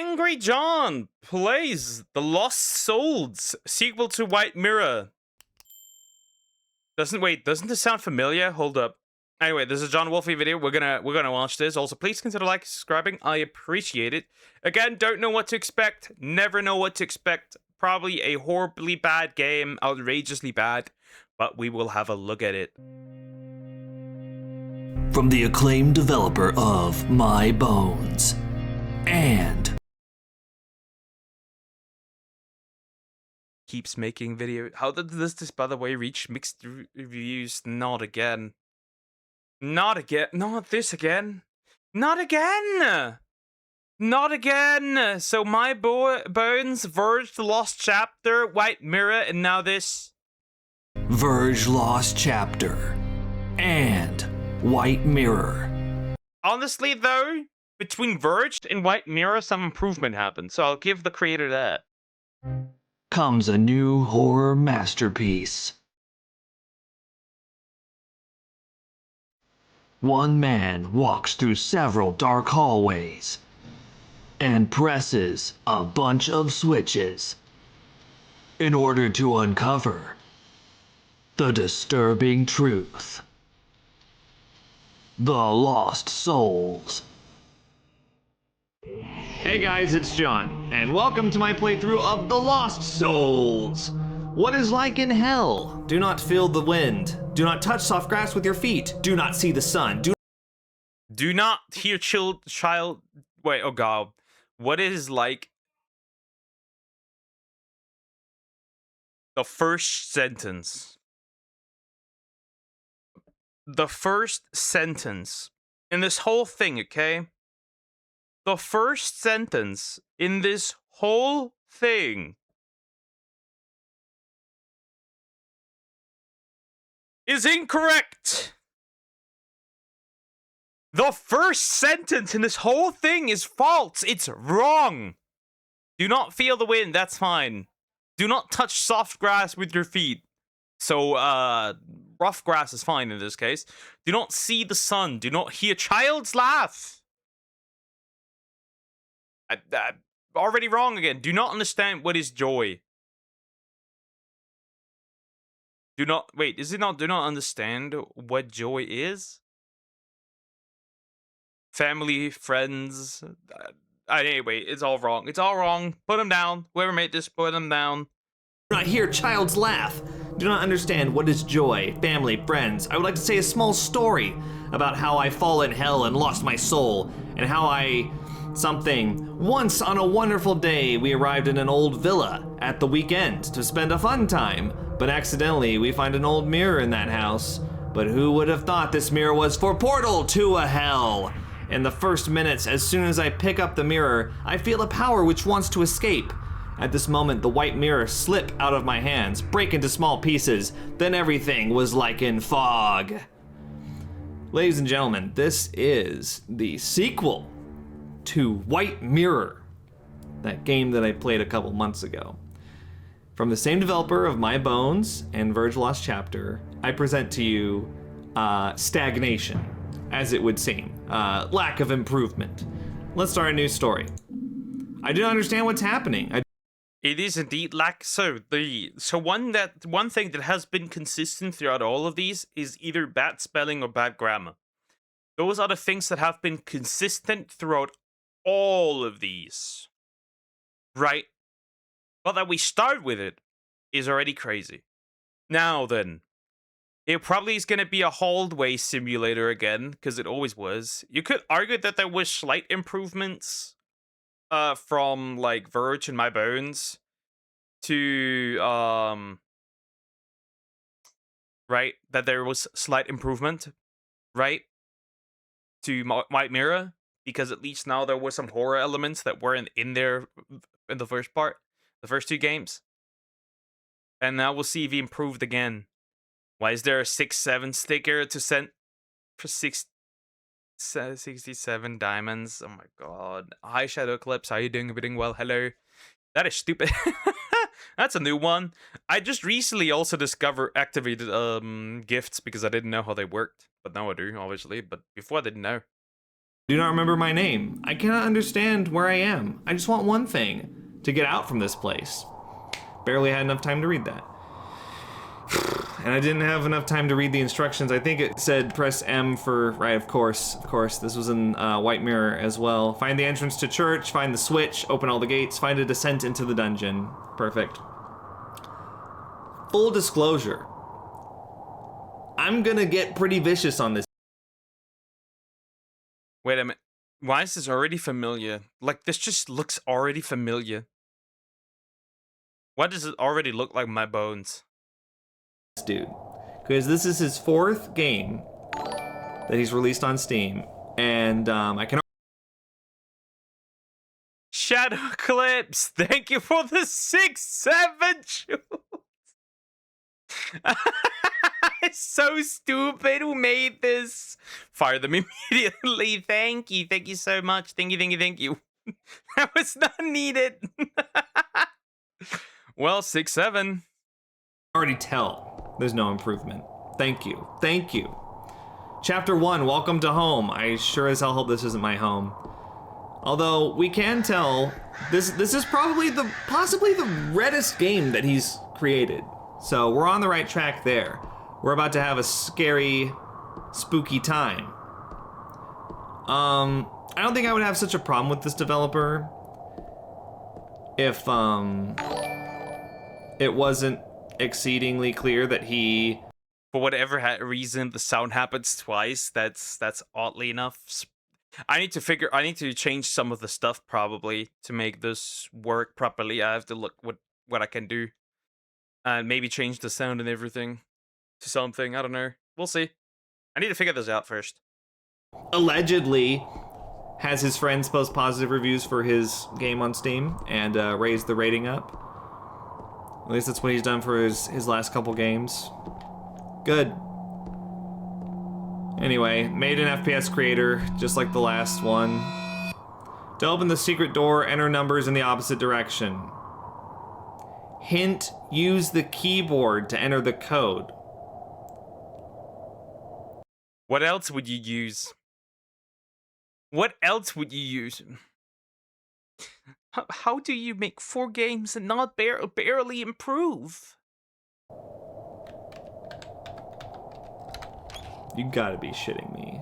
Angry John plays The Lost Souls, sequel to White Mirror. Doesn't this sound familiar? Hold up. Anyway, this is a John Wolfe video. We're gonna watch this. Also, please consider liking, subscribing. I appreciate it. Again, don't know what to expect. Never know what to expect. Probably a horribly bad game, outrageously bad, but we will have a look at it. From the acclaimed developer of My Bones and keeps making video. How did this, by the way, reach mixed reviews? Not again. Not again. Not this again. Not again. Not again. So My Bones, Verge, The Lost Chapter, White Mirror, and now this. Verge Lost Chapter and White Mirror. Honestly, though, between Verge and White Mirror, some improvement happened. So I'll give the creator that. Comes a new horror masterpiece. One man walks through several dark hallways and presses a bunch of switches in order to uncover the disturbing truth. The Lost Souls. Hey guys, it's John, and welcome to my playthrough of The Lost Souls. What is like in hell? Do not feel the wind. Do not touch soft grass with your feet. Do not see the sun. Do not hear child. Wait, oh god. What is like the first sentence? The first sentence in this whole thing, okay? The first sentence in this whole thing is incorrect. The first sentence in this whole thing is false. It's wrong. Do not feel the wind. That's fine. Do not touch soft grass with your feet. So, rough grass is fine in this case. Do not see the sun. Do not hear child's laugh. Already wrong again. Do not understand what is joy. Do not, wait, is it not do not understand what joy is? Family, friends. Anyway, it's all wrong. It's all wrong. Put them down. Whoever made this, put them down. Do not hear child's laugh. Do not understand what is joy, family, friends. I would like to say a small story about how I fall in hell and lost my soul, and how once on a wonderful day, we arrived in an old villa at the weekend to spend a fun time, but accidentally we find an old mirror in that house. But who would have thought this mirror was for portal to a hell? In the first minutes, as soon as I pick up the mirror, I feel a power which wants to escape. At this moment, the white mirror slip out of my hands, break into small pieces, then everything was like in fog. Ladies and gentlemen, this is the sequel to White Mirror, that game that I played a couple months ago. From the same developer of My Bones and Verge Lost Chapter, I present to you stagnation, as it would seem, lack of improvement. Let's start a new story. I do not understand what's happening. It is indeed one thing that has been consistent throughout all of these is either bad spelling or bad grammar. Those are the things that have been consistent throughout all of these. Right? But that we start with it is already crazy. Now then, it probably is going to be a hallway simulator again, because it always was. You could argue that there was slight improvements from like Verge and My Bones to right, that there was slight improvement, right, to White Mirror, because at least now there were some horror elements that weren't in there in the first part, the first two games, and now we'll see if he improved again. Why is there a 6-7 sticker to send for 67 diamonds? Oh my god. Hi Shadow Eclipse, how you doing? Everything well? Hello. That is stupid. That's a new one. I just recently also activated gifts because I didn't know how they worked. But now I do, obviously. But before I didn't know. Do not remember my name. I cannot understand where I am. I just want one thing, to get out from this place. Barely had enough time to read that. And I didn't have enough time to read the instructions. I think it said press M for, right, of course. This was in White Mirror as well. Find the entrance to church, find the switch, open all the gates, find a descent into the dungeon. Perfect. Full disclosure. I'm gonna get pretty vicious on this. Wait a minute. Why is this already familiar? Like, this just looks already familiar. Why does it already look like my bones? Dude, because this is his 4th game that he's released on Steam, and I can. Shadow Clips, thank you for the 6-7 shoes. It's so stupid. Who made this? Fire them immediately. Thank you so much. Thank you. That was not needed. Well, 6-7. Already tell there's no improvement. Thank you. Chapter 1, welcome to home. I sure as hell hope this isn't my home. Although we can tell this is probably possibly the reddest game that he's created. So we're on the right track there. We're about to have a scary, spooky time. I don't think I would have such a problem with this developer if it wasn't exceedingly clear that he, for whatever reason, the sound happens twice. That's oddly enough. I need to change some of the stuff probably to make this work properly. I have to look what I can do, and maybe change the sound and everything to something. I don't know. We'll see. I need to figure this out first. allegedly has his friends post positive reviews for his game on Steam and raise the rating up. At least that's what he's done for his last couple games. Good. Anyway, made an FPS creator, just like the last one. To open the secret door, enter numbers in the opposite direction. Hint, use the keyboard to enter the code. What else would you use? What else would you use? How do you make 4 games and not barely improve? You gotta be shitting me.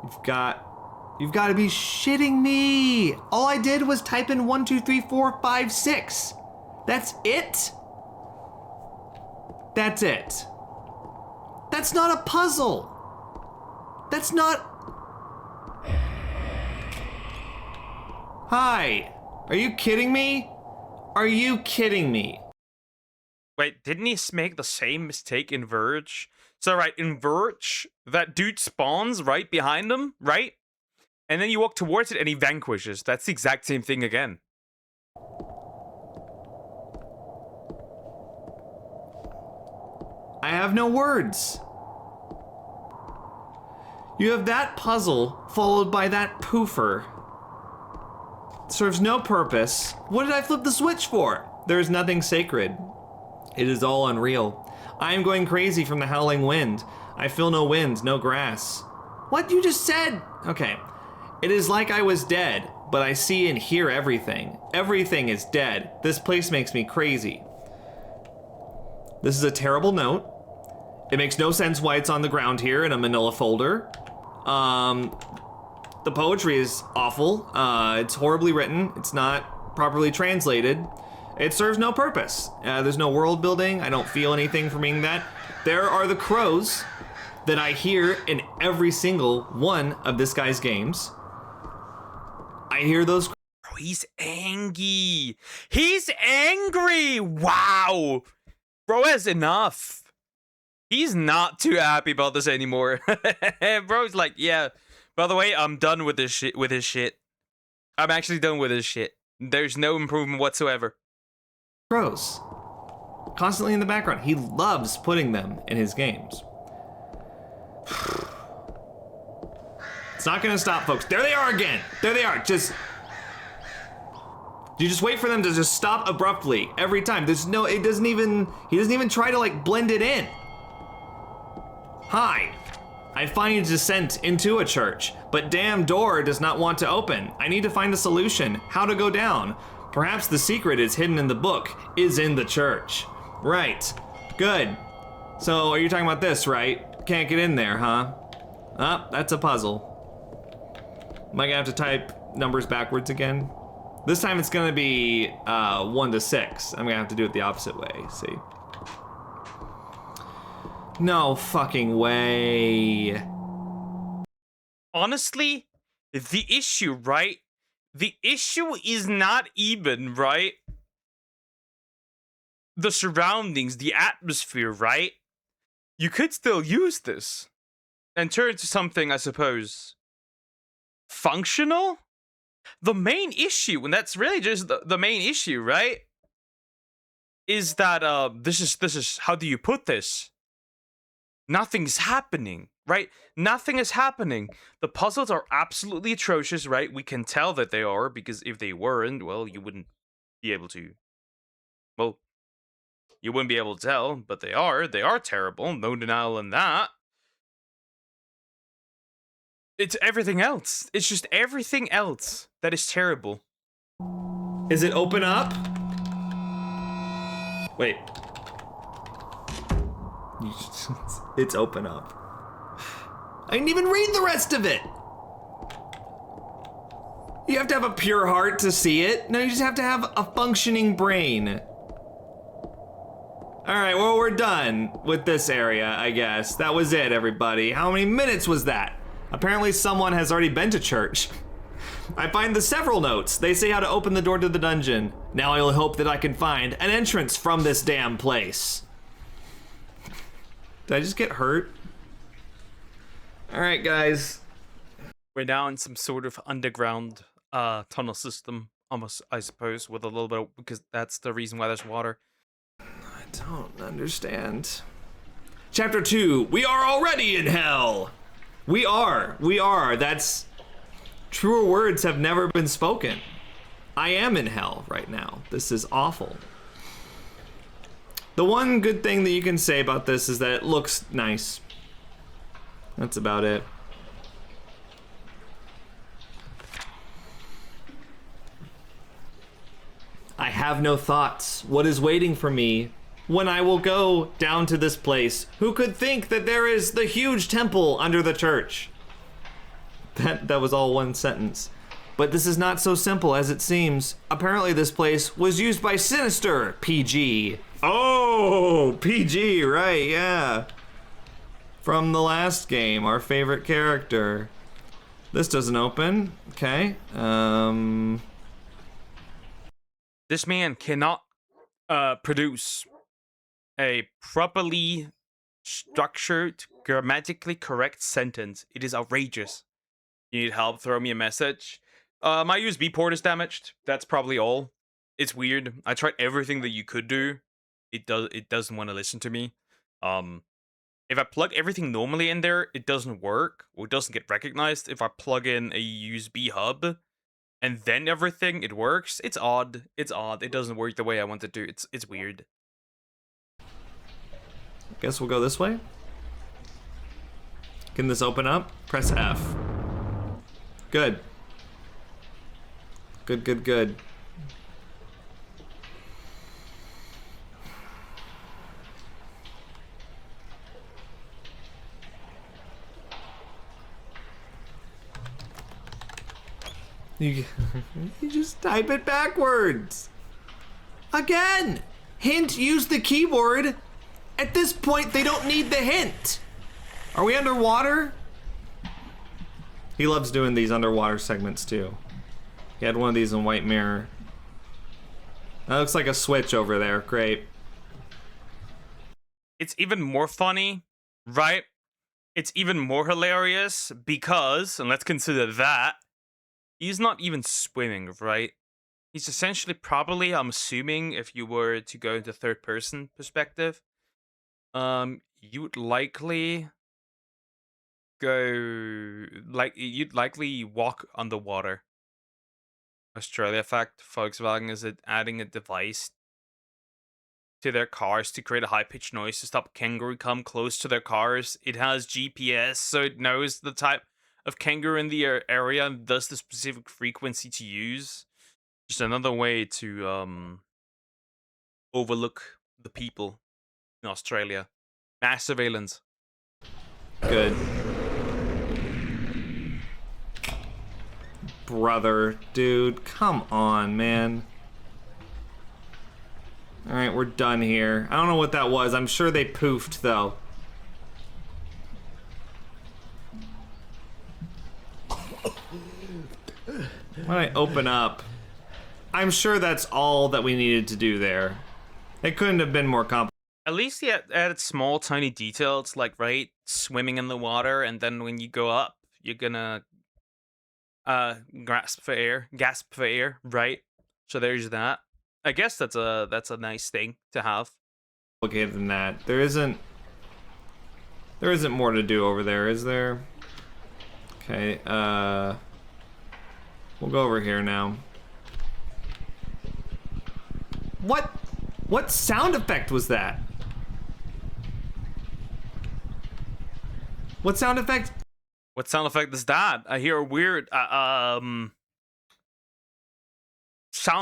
You've got to be shitting me. All I did was type in 1, 2, 3, 4, 5, 6. That's it? That's it. That's not a puzzle. That's not... Hi. Are you kidding me? Are you kidding me? Wait, didn't he make the same mistake in Verge? So, right, in Verge, that dude spawns right behind him, right? And then you walk towards it and he vanquishes. That's the exact same thing again. I have no words. You have that puzzle followed by that poofer. It serves no purpose. What did I flip the switch for? There is nothing sacred. It is all unreal. I am going crazy from the howling wind. I feel no wind, no grass. What you just said? Okay. It is like I was dead, but I see and hear everything. Everything is dead. This place makes me crazy. This is a terrible note. It makes no sense why it's on the ground here in a manila folder. The poetry is awful. It's horribly written. It's not properly translated. It serves no purpose. There's no world building. I don't feel anything from reading that. There are the crows that I hear in every single one of this guy's games. I hear those. Bro, he's angry. He's angry. Wow. Bro has enough. He's not too happy about this anymore. Bro's like, yeah, by the way, I'm done with this shit, with his shit. I'm actually done with his shit. There's no improvement whatsoever. Crows. Constantly in the background. He loves putting them in his games. It's not gonna stop, folks. There they are again. There they are. You just wait for them to just stop abruptly every time. He doesn't even try to like blend it in. Hi. I find descent into a church, but damn door does not want to open. I need to find a solution. How to go down? Perhaps the secret is hidden in the book, is in the church. Right. Good. So are you talking about this, right? Can't get in there, huh? Ah, that's a puzzle. Am I gonna have to type numbers backwards again? This time it's gonna be 1 to 6. I'm gonna have to do it the opposite way, see? No fucking way. Honestly, the issue, right? The issue is not even, right? The surroundings, the atmosphere, right? You could still use this and turn it to something, I suppose, functional? The main issue, and that's really just the main issue, right? Is that this is how do you put this? Nothing's happening, right? Nothing is happening. The puzzles are absolutely atrocious, right? We can tell that they are, because if they weren't, well, you wouldn't be able to. Well, you wouldn't be able to tell, but they are. They are terrible. No denial in that. It's everything else. It's just everything else that is terrible. Is it open up? Wait. It's open up. I didn't even read the rest of it. You have to have a pure heart to see it. No, you just have to have a functioning brain. All right, well, we're done with this area, I guess. That was it, everybody. How many minutes was that? Apparently someone has already been to church. I find the several notes. They say how to open the door to the dungeon. Now I will hope that I can find an entrance from this damn place. Did I just get hurt? All right, guys. We're now in some sort of underground tunnel system, almost, I suppose, with a little bit of, because that's the reason why there's water. I don't understand. Chapter 2, we are already in hell. We are. That's, truer words have never been spoken. I am in hell right now. This is awful. The one good thing that you can say about this is that it looks nice. That's about it. I have no thoughts. What is waiting for me when I will go down to this place? Who could think that there is the huge temple under the church? That was all one sentence. But this is not so simple as it seems. Apparently this place was used by Sinister PG. Oh, PG, right, yeah. From the last game, our favorite character. This doesn't open. Okay. This man cannot produce a properly structured, grammatically correct sentence. It is outrageous. You need help? Throw me a message. My USB port is damaged. That's probably all. It's weird. I tried everything that you could do. It doesn't want to listen to me. If I plug everything normally in there, it doesn't work, or it doesn't get recognized. If I plug in a USB hub and then everything, it works. It's odd. It's odd. It doesn't work the way I want it to. It's weird. Guess we'll go this way. Can this open up? Press F. Good. Good. You just type it backwards. Again! Hint, use the keyboard. At this point, they don't need the hint. Are we underwater? He loves doing these underwater segments too. He had one of these in White Mirror. That looks like a switch over there. Great. It's even more funny, right? It's even more hilarious because, and let's consider that, he's not even swimming, right? He's essentially probably, I'm assuming, if you were to go into third person perspective, you would likely you'd likely walk underwater. Australia fact, Volkswagen is adding a device to their cars to create a high-pitched noise to stop kangaroo come close to their cars. It has GPS, so it knows the type of kangaroo in the area and thus the specific frequency to use. Just another way to overlook the people in Australia. Mass surveillance. Good. Brother, dude, come on, man. Alright, we're done here. I don't know what that was. I'm sure they poofed, though. Why did I open up? I'm sure that's all that we needed to do there. It couldn't have been more complicated. At least he added small, tiny details, like, right, swimming in the water, and then when you go up, you're gonna gasp for air, right? So there's that. I guess that's a nice thing to have. Complicated than that. There isn't more to do over there, is there? Okay, we'll go over here now. What sound effect was that? What sound effect? What sound effect is that? I hear a weird sound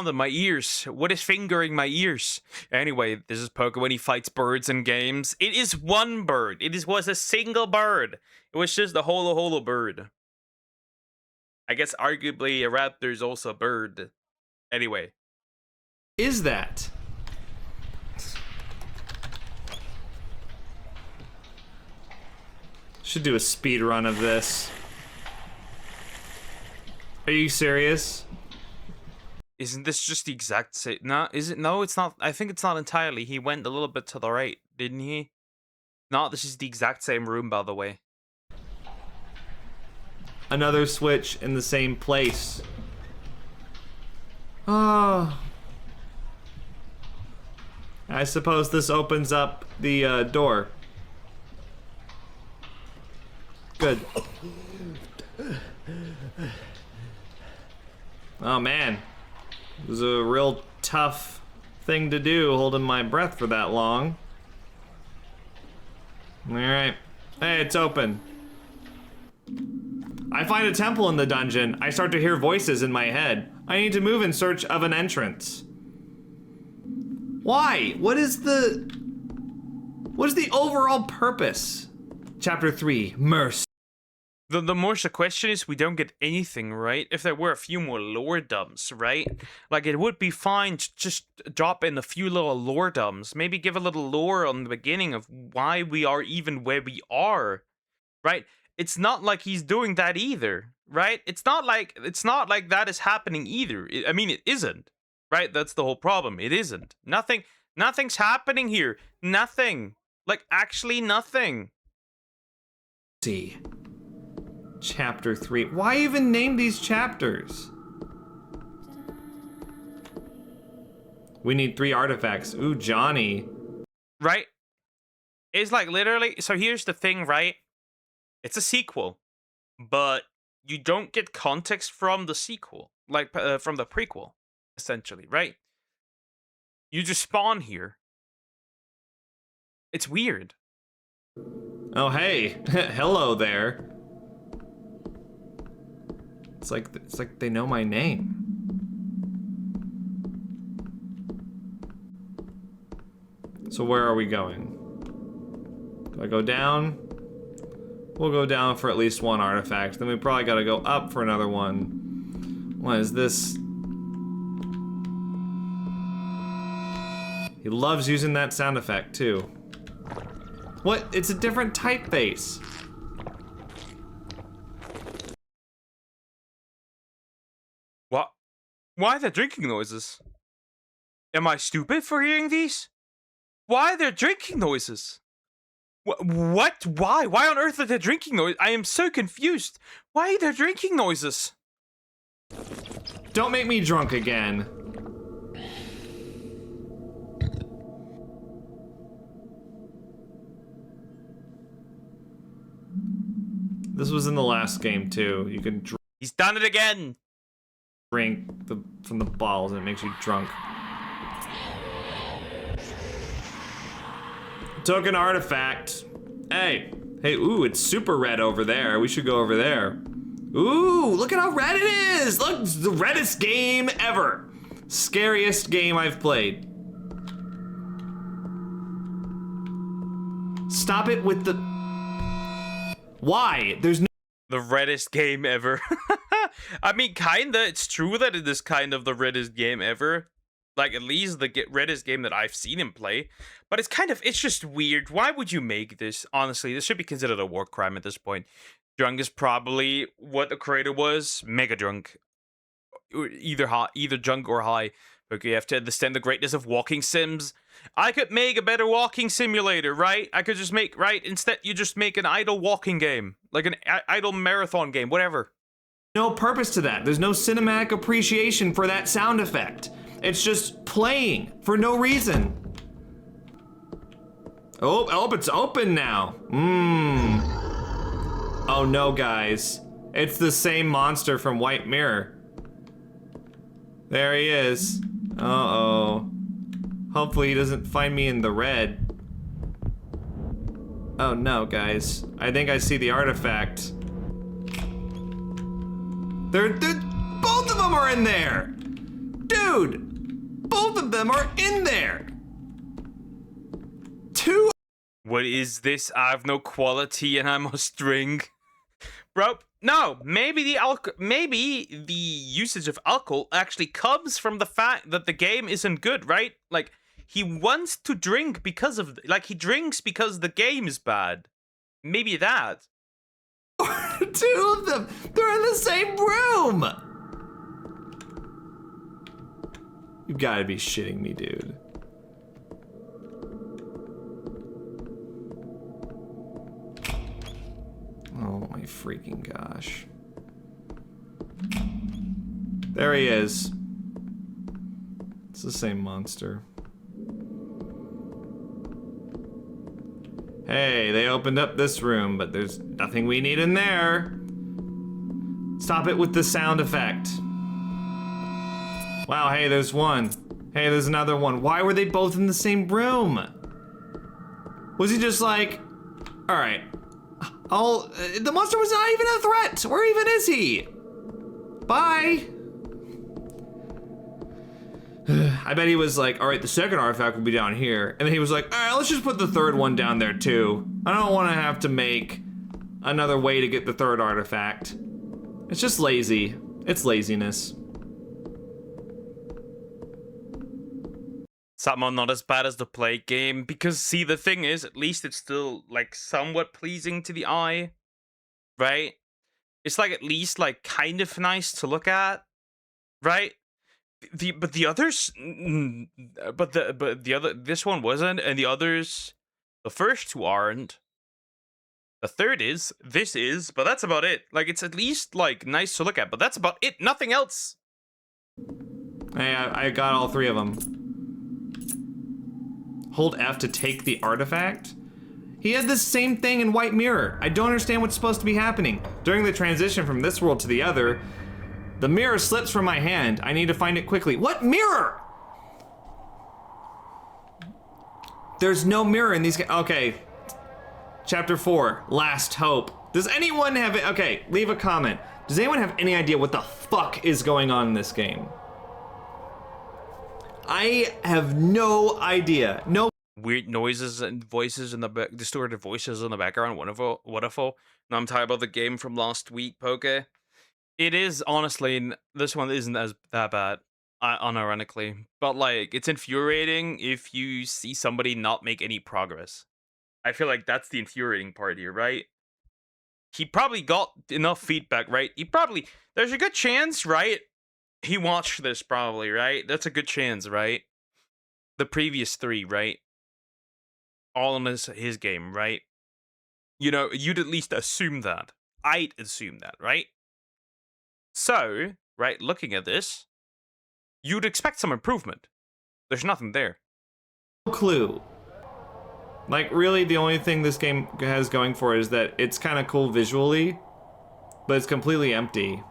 in my ears. What is fingering my ears? Anyway, this is Poke when he fights birds in games. It is one bird. Was a single bird. It was just a holo bird. I guess arguably a raptor is also a bird. Anyway. Is that? Should do a speed run of this. Are you serious? Isn't this just the exact same? No, is it? No, it's not. I think it's not entirely. He went a little bit to the right, didn't he? No, this is the exact same room, by the way. Another switch in the same place. Oh. I suppose this opens up the door. Good. Oh man. It was a real tough thing to do, holding my breath for that long. Alright. Hey, it's open. I find a temple in the dungeon. I start to hear voices in my head. I need to move in search of an entrance. Why? What is the overall purpose? Chapter 3, Mercy. The more the question is, we don't get anything, right? If there were a few more lore dumps, right? Like, it would be fine to just drop in a few little lore dumps. Maybe give a little lore on the beginning of why we are even where we are, right? It's not like he's doing that either, right? It's not like that is happening either. I mean, it isn't, right? That's the whole problem. It isn't. Nothing's happening here. Nothing. Like, actually nothing. See. Chapter 3. Why even name these chapters? We need 3 artifacts. Ooh, Johnny. Right? It's like literally, so here's the thing, right? It's a sequel, but you don't get context from the sequel, like from the prequel, essentially, right? You just spawn here. It's weird. Oh, hey. Hello there. It's like they know my name. So where are we going? Do I go down? We'll go down for at least one artifact. Then we probably gotta go up for another one. What is this? He loves using that sound effect too. What? It's a different typeface. What? Why are there drinking noises? Am I stupid for hearing these? Why are there drinking noises? What? Why? Why on earth are there drinking noises? I am so confused. Why are there drinking noises? Don't make me drunk again. This was in the last game too. You can He's done it again. Drink from the bottles and it makes you drunk. Took an artifact. Hey, ooh, it's super red over there. We should go over there. Ooh, look at how red it is. Look, it's the reddest game ever. Scariest game I've played. Stop it with the... Why? There's no... The reddest game ever. I mean, kinda. It's true that it is kind of the reddest game ever. Like, at least the reddest game that I've seen him play. But it's just weird. Why would you make this? Honestly, this should be considered a war crime at this point. Drunk is probably what the creator was. Mega drunk. Either high, either drunk or high. Okay, you have to understand the greatness of walking sims. I could make a better walking simulator, right? I could just make, right? Instead, you just make an idle walking game. Like an idle marathon game, whatever. No purpose to that. There's no cinematic appreciation for that sound effect. It's just playing for no reason. Oh, it's open now. Oh no, guys. It's the same monster from White Mirror. There he is. Uh-oh. Hopefully he doesn't find me in the red. Oh no, guys. I think I see the artifact. They're both of them are in there! Dude! Both of them are in there! Two... What is this? I have no quality and I must drink. Bro, no, maybe the usage of alcohol actually comes from the fact that the game isn't good, right? Like, he wants to drink because of, like, he drinks because the game is bad. Maybe that. Two of them! They're in the same room! You gotta be shitting me, dude. Oh my freaking gosh. There he is. It's the same monster. Hey, they opened up this room, but there's nothing we need in there. Stop it with the sound effect. Wow, hey, there's one. Hey, there's another one. Why were they both in the same room? Was he just like, all right, the monster was not even a threat. Where even is he? Bye. I bet he was like, all right, the second artifact will be down here. And then he was like, all right, let's just put the third one down there too. I don't want to have to make another way to get the third artifact. It's just lazy. It's laziness. Somehow not as bad as the Plague game, because see, the thing is, at least it's still like somewhat pleasing to the eye, right? It's like at least like kind of nice to look at, right? The others, but the other, this one wasn't, and the others, the first two aren't. The third is, this is, but that's about it. Like, it's at least like nice to look at, but that's about it. Nothing else. Hey, I got all three of them. Hold F to take the artifact? He had the same thing in White Mirror. I don't understand what's supposed to be happening. During the transition from this world to the other, the mirror slips from my hand. I need to find it quickly. What mirror? There's no mirror in these. Okay. Chapter 4, Last Hope. Does anyone have it? Okay, leave a comment. Does anyone have any idea what the fuck is going on in this game? I have no idea. No. Weird noises and voices in the back, distorted voices in the background. Wonderful. No, I'm talking about the game from last week, Poke. It is, honestly, this one isn't that bad, unironically. But, like, it's infuriating if you see somebody not make any progress. I feel like that's the infuriating part here, right? He probably got enough feedback, right? There's a good chance, right? He watched this probably, right? That's a good chance, right? The previous three, right? All in his game, right? You know, you'd at least assume that. I'd assume that, right? So, right, looking at this, you'd expect some improvement. There's nothing there. No clue. Like, really, the only thing this game has going for it is that it's kind of cool visually, but it's completely empty.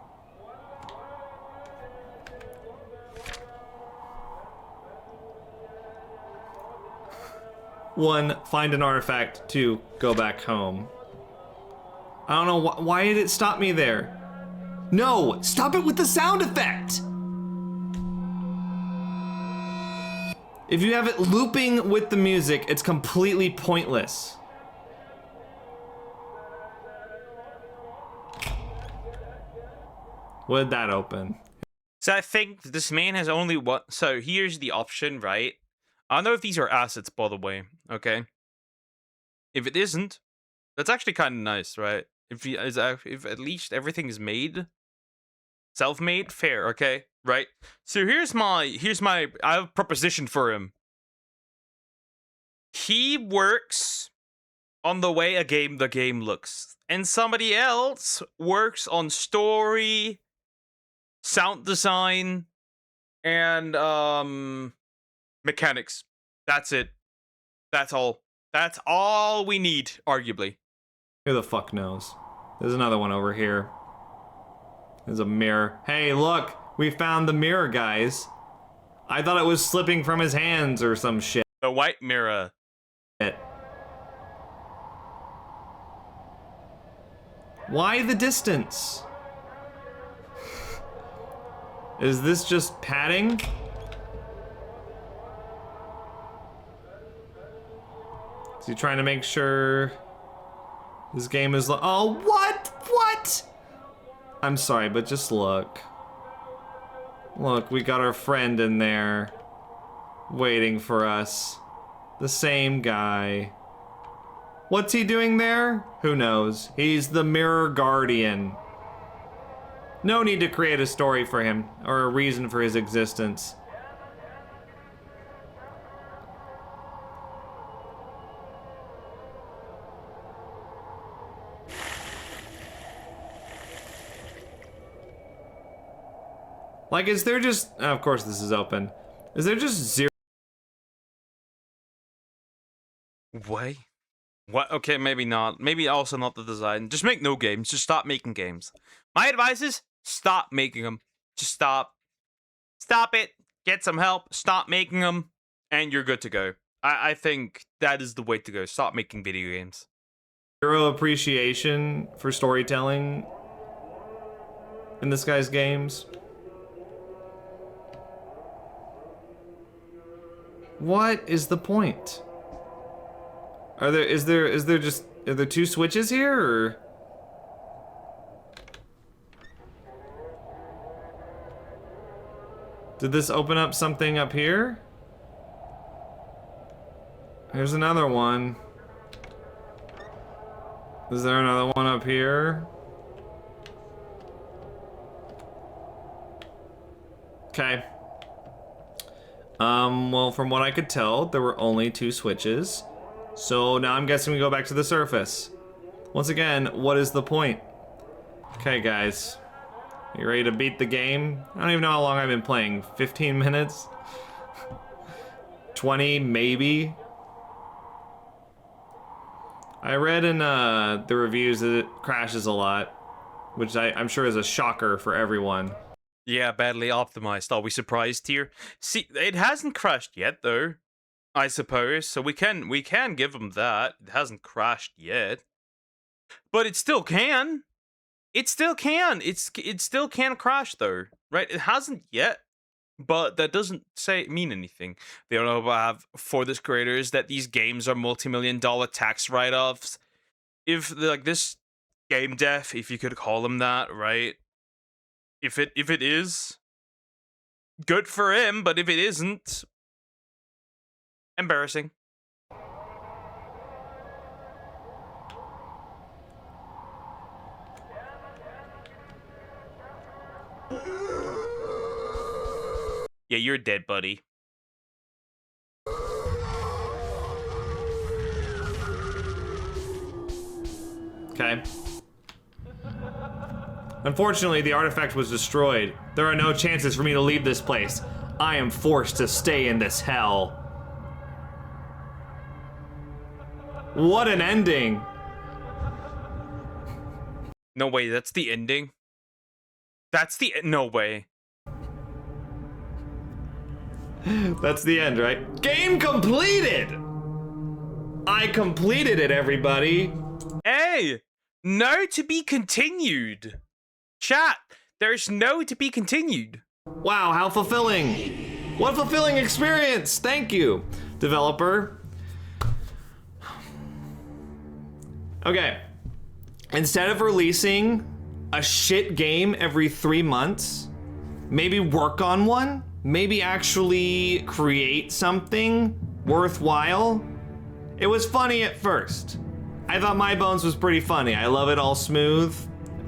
1, find an artifact. 2, go back home. I don't know why did it stop me there? No, stop it with the sound effect. If you have it looping with the music, it's completely pointless. What did that open? So I think this man has only one. So here's the option, right? I don't know if these are assets, by the way. Okay. If it isn't, that's actually kind of nice, right? If at least everything is made, self-made, fair, okay, right? So here's my I have a proposition for him. He works on the way the game looks, and somebody else works on story, sound design, and mechanics. That's it. That's all. That's all we need, arguably. Who the fuck knows? There's another one over here. There's a mirror. Hey, look! We found the mirror, guys. I thought it was slipping from his hands or some shit. The white mirror. Why the distance? Is this just padding? Is he trying to make sure this game is oh, what? What? I'm sorry, but just look. Look, we got our friend in there waiting for us. The same guy. What's he doing there? Who knows? He's the Mirror Guardian. No need to create a story for him or a reason for his existence. Like, is there just... Oh, of course this is open. Is there just zero... What? What? Okay, maybe not. Maybe also not the design. Just make no games. Just stop making games. My advice is stop making them. Just stop. Stop it. Get some help. Stop making them. And you're good to go. I think that is the way to go. Stop making video games. Zero appreciation for storytelling in this guy's games? What is the point? Are there two switches here, or? Did this open up something up here? Here's another one. Is there another one up here? Okay. Well, from what I could tell, there were only two switches. So now I'm guessing we go back to the surface. Once again, what is the point? Okay, guys. You ready to beat the game? I don't even know how long I've been playing. 15 minutes? 20, maybe? I read in the reviews that it crashes a lot, which I'm sure is a shocker for everyone. Yeah, badly optimized. Are we surprised here? See, it hasn't crashed yet, though. I suppose. So we can give them that. It hasn't crashed yet. But it still can. It still can. It still can crash, though. Right? It hasn't yet. But that doesn't mean anything. They don't know about for this creators that these games are multi-million-dollar tax write-offs. If like this game dev, if you could call them that, right? If it is, good for him, but if it isn't, embarrassing. Yeah, you're dead, buddy. Okay. Unfortunately, the artifact was destroyed. There are no chances for me to leave this place. I am forced to stay in this hell. What an ending. No way, that's the ending? No way. That's the end, right? Game completed! I completed it, everybody. Hey, no to be continued. Chat, there's no to be continued. Wow, how fulfilling. What a fulfilling experience. Thank you, developer. Okay. Instead of releasing a shit game every 3 months, maybe work on one, maybe actually create something worthwhile. It was funny at first. I thought My Bones was pretty funny. I love it all smooth.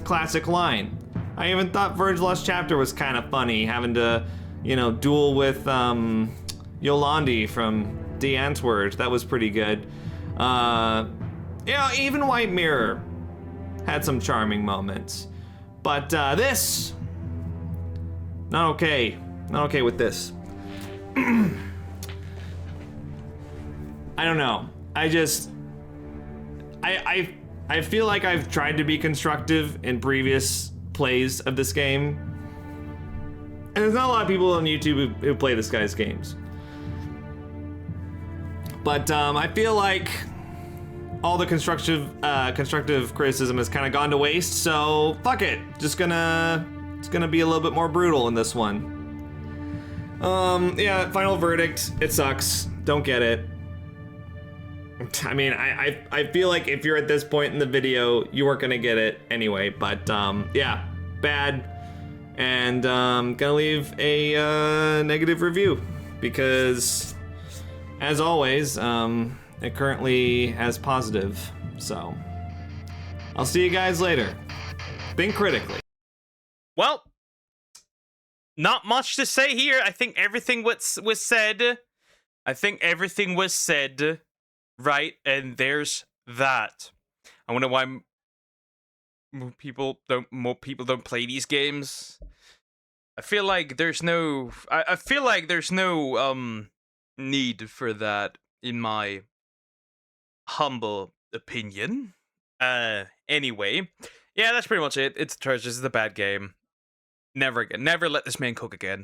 Classic line. I even thought Verge Lost Chapter was kind of funny, having to, you know, duel with Yolandi from The Antwoord. That was pretty good. Yeah, even White Mirror had some charming moments. But this, not okay. Not okay with this. I don't know. I feel like I've tried to be constructive in previous plays of this game. And there's not a lot of people on YouTube who play this guy's games. But I feel like all the constructive criticism has kind of gone to waste, so fuck it. It's gonna be a little bit more brutal in this one. Yeah, final verdict, it sucks. Don't get it. I mean, I feel like if you're at this point in the video, you weren't gonna get it anyway, but yeah, bad. And gonna leave a negative review because, as always, it currently has positive. So I'll see you guys later. Think critically. Well, not much to say here. I think everything was said. I think everything was said. Right, and there's that. I wonder why more people don't play these games. I feel like there's no. I feel like there's no need for that, in my humble opinion. Anyway, yeah, that's pretty much it. It's Church. This is a bad game. Never again. Never let this man cook again.